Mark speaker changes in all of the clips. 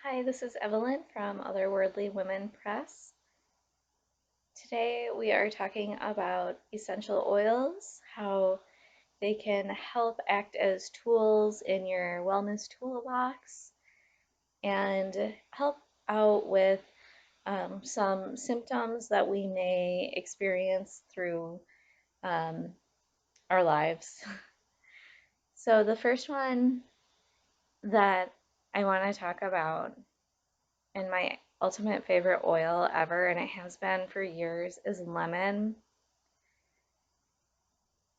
Speaker 1: Hi, this is Evelyn from Otherworldly Women Press. Today we are talking about essential oils, how they can help act as tools in your wellness toolbox and help out with some symptoms that we may experience through um, our lives. So, the first one that I want to talk about, and my ultimate favorite oil ever, and it has been for years, is lemon.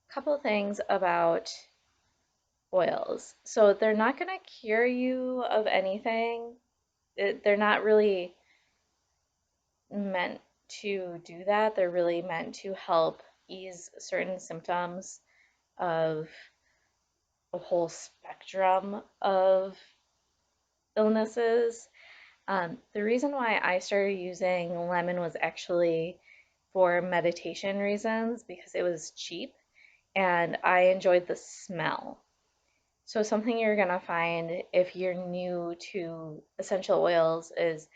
Speaker 1: Couple things about oils. So they're not going to cure you of anything. They're not really meant to do that. They're really meant to help ease certain symptoms of a whole spectrum of illnesses. The reason why I started using lemon was actually for meditation reasons because it was cheap and I enjoyed the smell. So, something you're going to find if you're new to essential oils is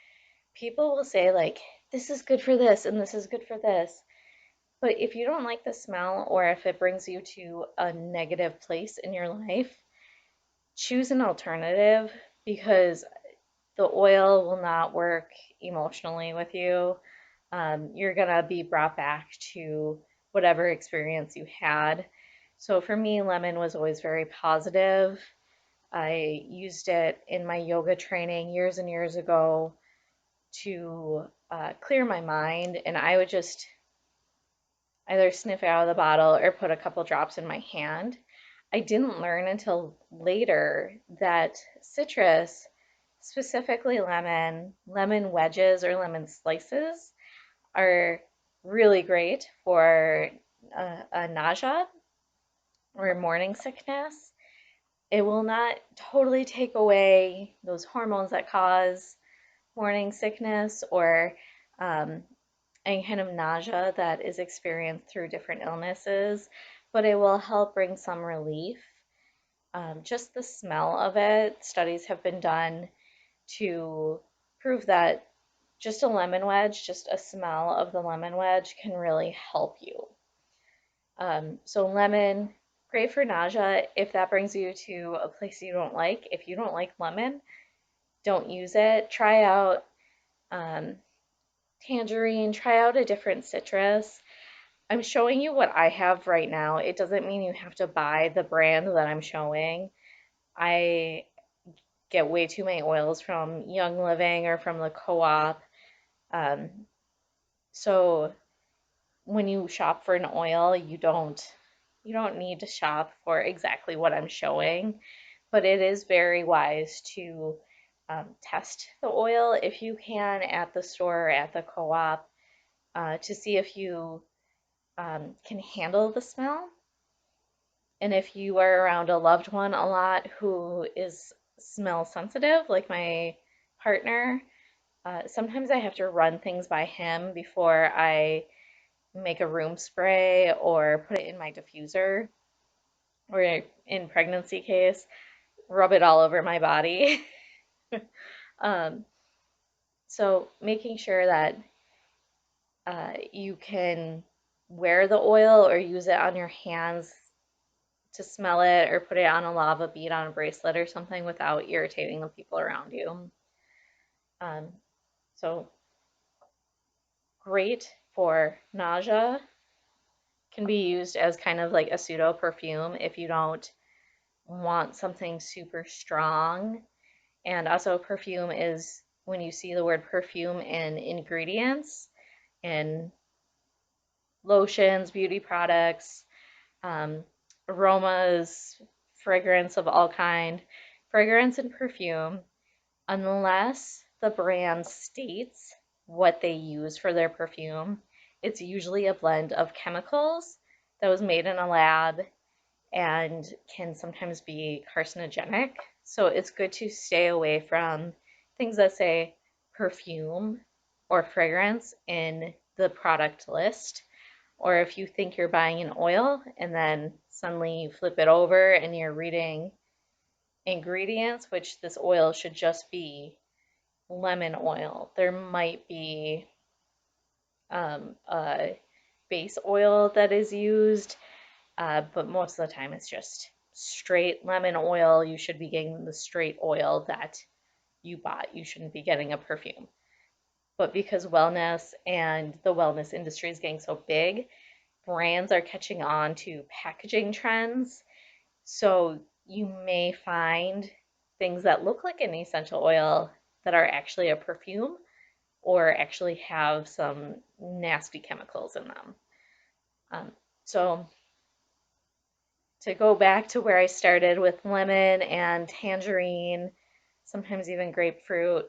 Speaker 1: people will say, like, this is good for this and this is good for this. But if you don't like the smell or if it brings you to a negative place in your life, choose an alternative because the oil will not work emotionally with you. You're going to be brought back to whatever experience you had. So for me, lemon was always very positive. I used it in my yoga training years and years ago to clear my mind, and I would just either sniff it out of the bottle or put a couple drops in my hand. I didn't learn until later that citrus, specifically lemon, lemon wedges or lemon slices, are really great for a nausea or morning sickness. It will not totally take away those hormones that cause morning sickness or um, any kind of nausea that is experienced through different illnesses, but it will help bring some relief. Just the smell of it, studies have been done to prove that just a lemon wedge, just a smell of the lemon wedge can really help you. So lemon, great for nausea if that brings you to a place you don't like. If you don't like lemon, don't use it. Try out um, tangerine, try out a different citrus. I'm showing you what I have right now. It doesn't mean you have to buy the brand that I'm showing. I get way too many oils from Young Living or from the co-op. Um, so when you shop for an oil, you don't need to shop for exactly what I'm showing, but it is very wise to test the oil if you can at the store or at the co-op to see if you can handle the smell. And if you are around a loved one a lot who is smell sensitive, like my partner, sometimes I have to run things by him before I make a room spray or put it in my diffuser, or in pregnancy case, rub it all over my body. um, so making sure that you can wear the oil or use it on your hands to smell it or put it on a lava bead on a bracelet or something without irritating the people around you. Um, so great for nausea, can be used as kind of like a pseudo perfume if you don't want something super strong. And also, perfume is when you see the word perfume in ingredients in lotions, beauty products, um, aromas, fragrance of all kind, fragrance and perfume, unless the brand states what they use for their perfume, it's usually a blend of chemicals that was made in a lab and can sometimes be carcinogenic. So it's good to stay away from things that say perfume or fragrance in the product list. Or if you think you're buying an oil and then suddenly you flip it over and you're reading ingredients, which this oil should just be lemon oil. There might be a base oil that is used, but most of the time it's just straight lemon oil. You should be getting the straight oil that you bought. You shouldn't be getting a perfume. But because wellness and the wellness industry is getting so big, brands are catching on to packaging trends. So you may find things that look like an essential oil that are actually a perfume or actually have some nasty chemicals in them. Um, so to go back to where I started with lemon and tangerine, sometimes even grapefruit,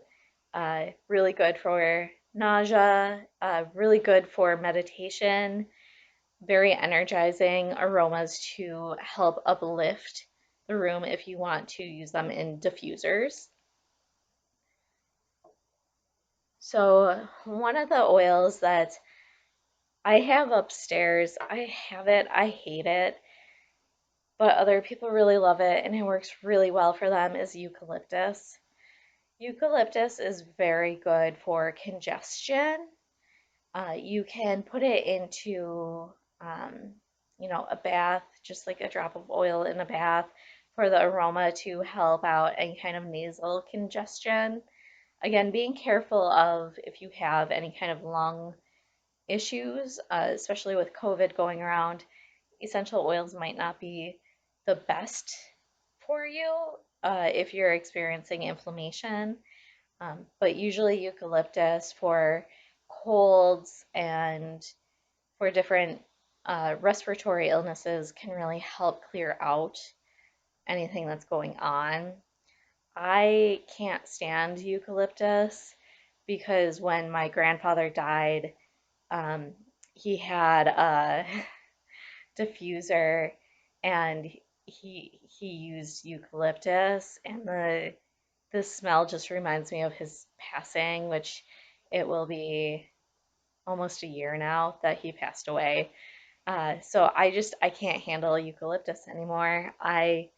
Speaker 1: really good for nausea, really good for meditation, very energizing aromas to help uplift the room if you want to use them in diffusers. So, one of the oils that I have upstairs, I have it, I hate it, but other people really love it and it works really well for them, is eucalyptus. Eucalyptus is very good for congestion. You can put it into, um, a bath, just like a drop of oil in a bath for the aroma to help out any kind of nasal congestion. Again, being careful of if you have any kind of lung issues, especially with COVID going around, essential oils might not be the best for you if you're experiencing inflammation. But usually eucalyptus for colds and for different respiratory illnesses can really help clear out anything that's going on. I can't stand eucalyptus because when my grandfather died, um, he had a diffuser and he used eucalyptus, and the smell just reminds me of his passing, which it will be almost a year now that he passed away. So I can't handle eucalyptus anymore. I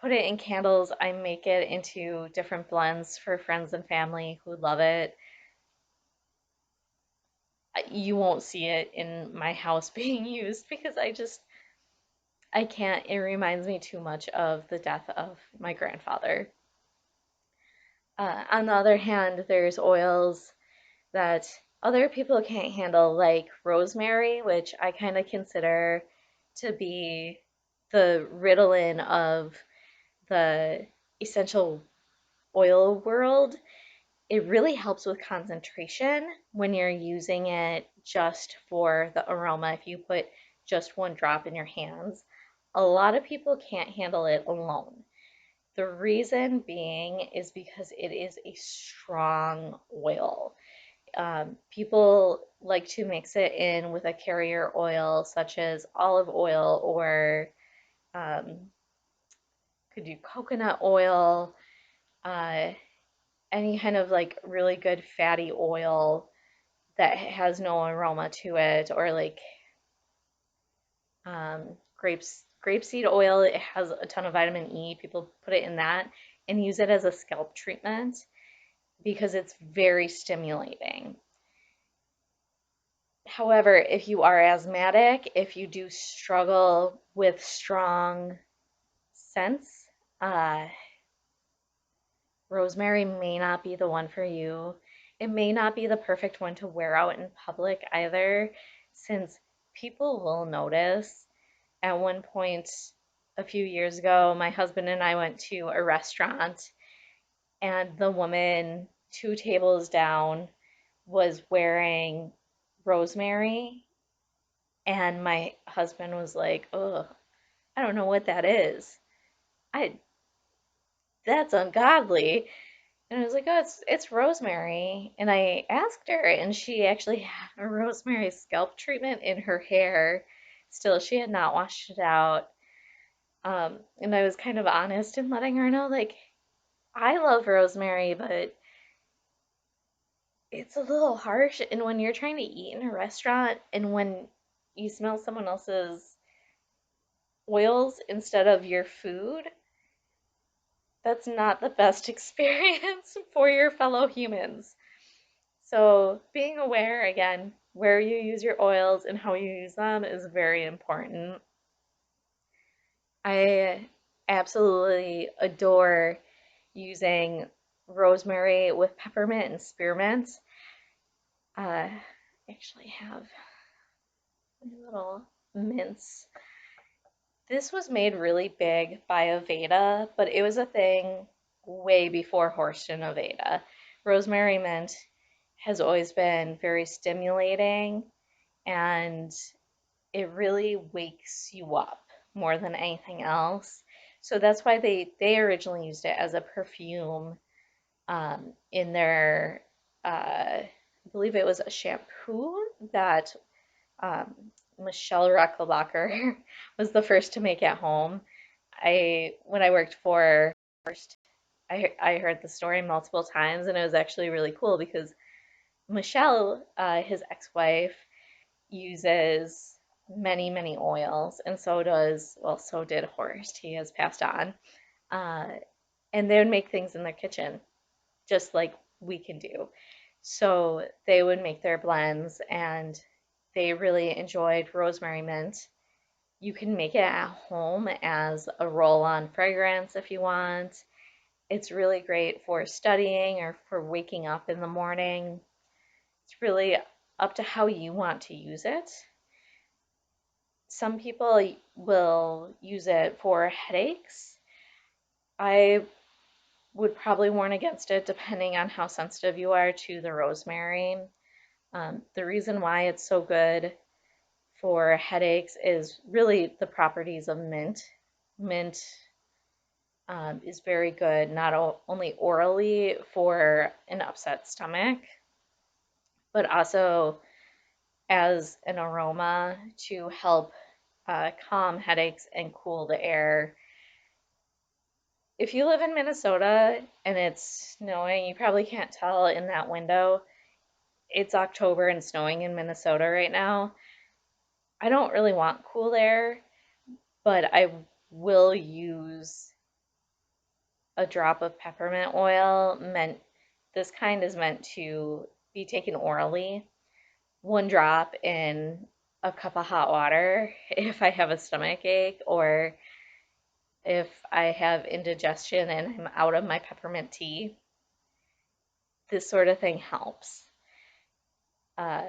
Speaker 1: put it in candles. I make it into different blends for friends and family who love it. You won't see it in my house being used because I can't. It reminds me too much of the death of my grandfather. On the other hand, there's oils that other people can't handle, like rosemary, which I kind of consider to be the Ritalin of the essential oil world. It really helps with concentration when you're using it just for the aroma. If you put just one drop in your hands, a lot of people can't handle it alone. The reason being is because it is a strong oil. People like to mix it in with a carrier oil such as olive oil or um, could do coconut oil, uh, any kind of like really good fatty oil that has no aroma to it, or like grapeseed oil. It has a ton of vitamin E. People put it in that and use it as a scalp treatment because it's very stimulating. However, if you are asthmatic, if you do struggle with strong scents, uh, rosemary may not be the one for you. It may not be the perfect one to wear out in public either, since people will notice. At one point, a few years ago, my husband and I went to a restaurant, and the woman 2 tables down was wearing rosemary, and my husband was like, "Oh, I don't know what that is. I That's ungodly." And I was like, "Oh, it's rosemary." And I asked her, and she actually had a rosemary scalp treatment in her hair. Still, she had not washed it out. And I was kind of honest in letting her know, like, I love rosemary, but it's a little harsh. And when you're trying to eat in a restaurant and when you smell someone else's oils instead of your food, that's not the best experience for your fellow humans. So, being aware again, where you use your oils and how you use them is very important. I absolutely adore using rosemary with peppermint and spearmint. I actually have my little mints. This was made really big by Aveda, but it was a thing way before Horst and Aveda. Rosemary mint has always been very stimulating and it really wakes you up more than anything else. So that's why they originally used it as a perfume in their, I believe it was a shampoo that um, Michelle Reckelbacher was the first to make at home. When I worked for first, I heard the story multiple times, and it was actually really cool because Michelle, his ex-wife, uses many, many oils, and so did Horst. He has passed on. Uh, and they would make things in their kitchen, just like we can do. So they would make their blends, and they really enjoyed rosemary mint. You can make it at home as a roll-on fragrance if you want. It's really great for studying or for waking up in the morning. It's really up to how you want to use it. Some people will use it for headaches. I would probably warn against it depending on how sensitive you are to the rosemary. The reason why it's so good for headaches is really the properties of mint. Mint is very good not only orally for an upset stomach, but also as an aroma to help calm headaches and cool the air. If you live in Minnesota and it's snowing, you probably can't tell in that window. It's October and snowing in Minnesota right now. I don't really want cool air, but I will use a drop of peppermint oil. This kind is meant to be taken orally. One drop in a cup of hot water if I have a stomach ache or if I have indigestion and I'm out of my peppermint tea. This sort of thing helps. Uh,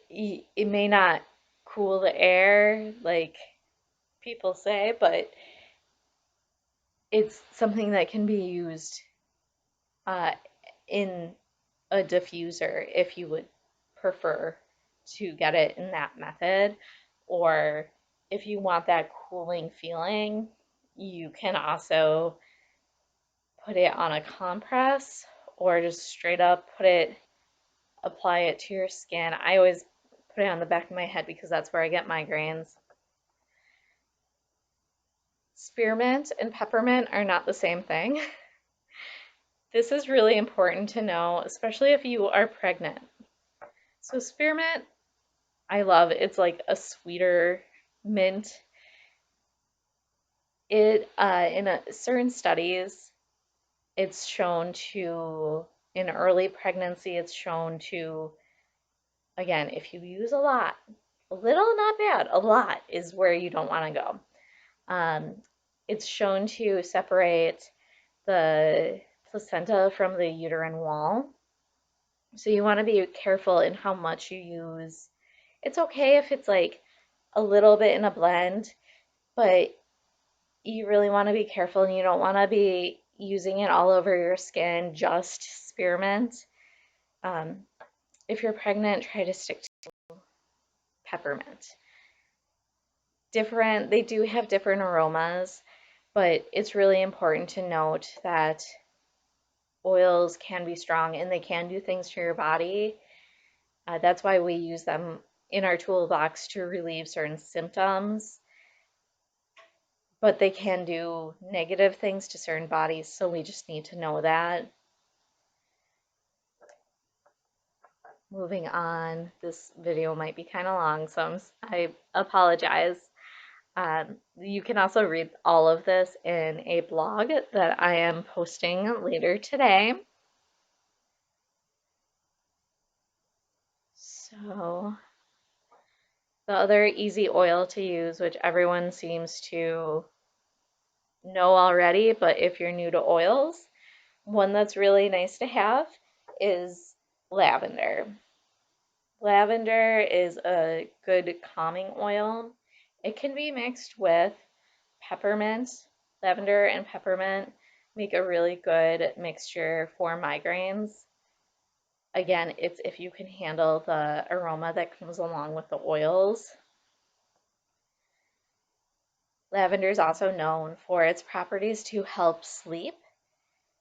Speaker 1: it may not cool the air like people say, but it's something that can be used uh, in a diffuser if you would prefer to get it in that method. Or if you want that cooling feeling, you can also put it on a compress or just straight up apply it to your skin. I always put it on the back of my head because that's where I get migraines. Spearmint and peppermint are not the same thing. This is really important to know, especially if you are pregnant. So spearmint, I love. It's like a sweeter mint. In certain studies, it's shown to, in early pregnancy, it's shown to, again, if you use a lot, a little, not bad, a lot is where you don't want to go. It's shown to separate the placenta from the uterine wall. So you want to be careful in how much you use. It's okay if it's like a little bit in a blend, but you really want to be careful and you don't want to be using it all over your skin, just spearmint. Um, if you're pregnant, try to stick to peppermint. They do have different aromas, but it's really important to note that oils can be strong and they can do things to your body. That's why we use them in our toolbox to relieve certain symptoms, but they can do negative things to certain bodies, so we just need to know that. Moving on, this video might be kind of long, so I apologize. You can also read all of this in a blog that I am posting later today. So, the other easy oil to use, which everyone seems to know already, but if you're new to oils, one that's really nice to have is lavender. Lavender is a good calming oil. It can be mixed with peppermint. Lavender and peppermint make a really good mixture for migraines. Again, it's if you can handle the aroma that comes along with the oils. Lavender is also known for its properties to help sleep.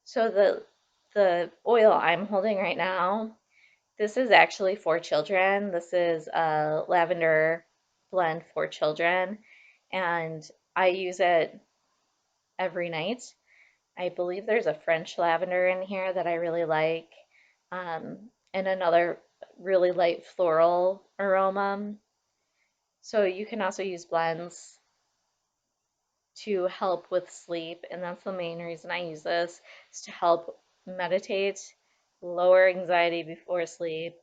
Speaker 1: So the oil I'm holding right now, this is actually for children. This is a lavender blend for children, and I use it every night. I believe there's a French lavender in here that I really like, and another really light floral aroma. So you can also use blends to help with sleep, and that's the main reason I use this, is to help meditate, lower anxiety before sleep,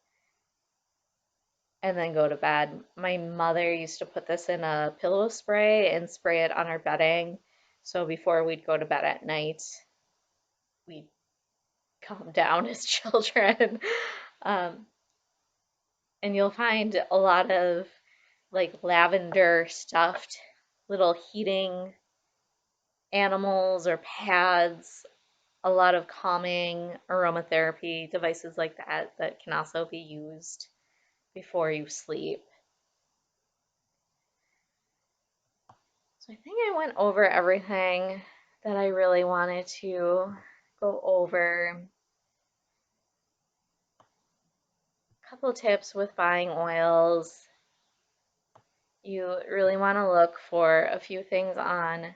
Speaker 1: and then go to bed. My mother used to put this in a pillow spray and spray it on our bedding. So before we'd go to bed at night, we'd calm down as children. Um, and you'll find a lot of like lavender stuffed little heating animals or pads, a lot of calming aromatherapy devices like that that can also be used before you sleep. So I think I went over everything that I really wanted to go over. A couple tips with buying oils. You really want to look for a few things on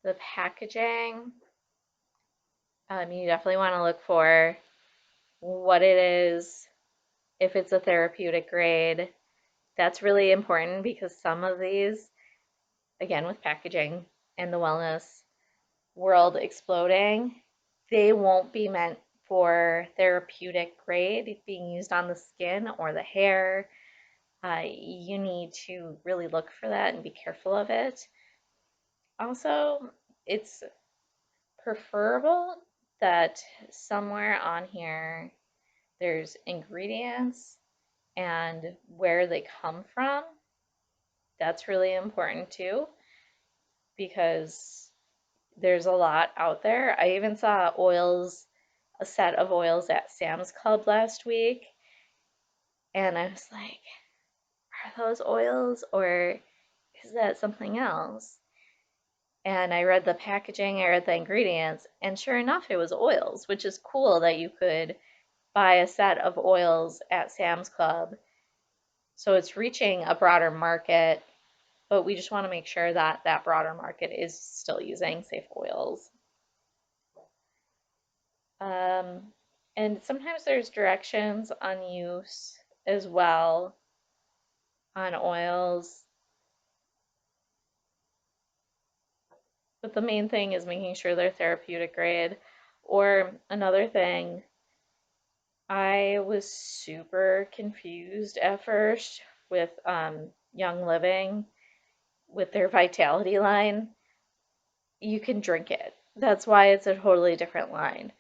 Speaker 1: the packaging. You definitely want to look for what it is, if it's a therapeutic grade. That's really important because some of these, again, with packaging and the wellness world exploding, they won't be meant for therapeutic grade being used on the skin or the hair. You need to really look for that and be careful of it. Also, it's preferable that somewhere on here there's ingredients and where they come from. That's really important too because there's a lot out there. I even saw oils, a set of oils at Sam's Club last week, and I was like, are those oils or is that something else? And I read the packaging, I read the ingredients, and sure enough, it was oils, which is cool that you could buy a set of oils at Sam's Club. So it's reaching a broader market, but we just want to make sure that that broader market is still using safe oils. Um, and sometimes there's directions on use as well on oils. But the main thing is making sure they're therapeutic grade. Or another thing, I was super confused at first with Young Living with their Vitality line. You can drink it. That's why it's a totally different line.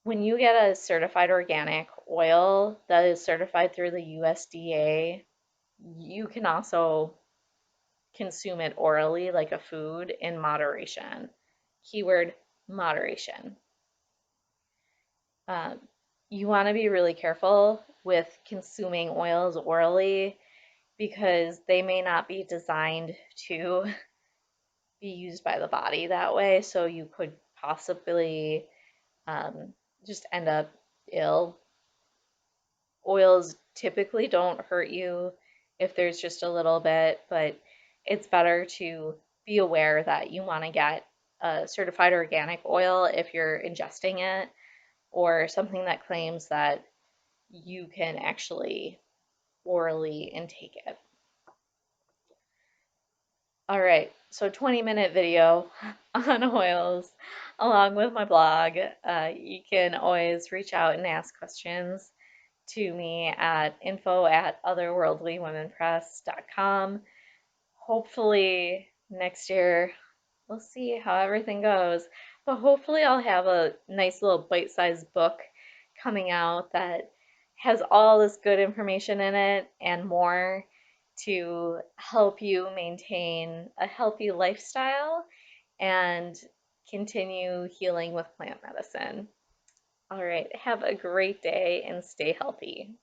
Speaker 1: When you get a certified organic oil that is certified through the USDA, you can also consume it orally like a food in moderation. Keyword moderation. Um, you want to be really careful with consuming oils orally because they may not be designed to be used by the body that way. So you could possibly just end up ill. Oils typically don't hurt you if there's just a little bit, but it's better to be aware that you want to get a certified organic oil if you're ingesting it or something that claims that you can actually orally intake it. All right, so 20-minute video on oils along with my blog. You can always reach out and ask questions to me at info@otherworldlywomenpress.com. Hopefully next year, we'll see how everything goes, but hopefully I'll have a nice little bite-sized book coming out that has all this good information in it and more to help you maintain a healthy lifestyle and continue healing with plant medicine. All right, have a great day and stay healthy.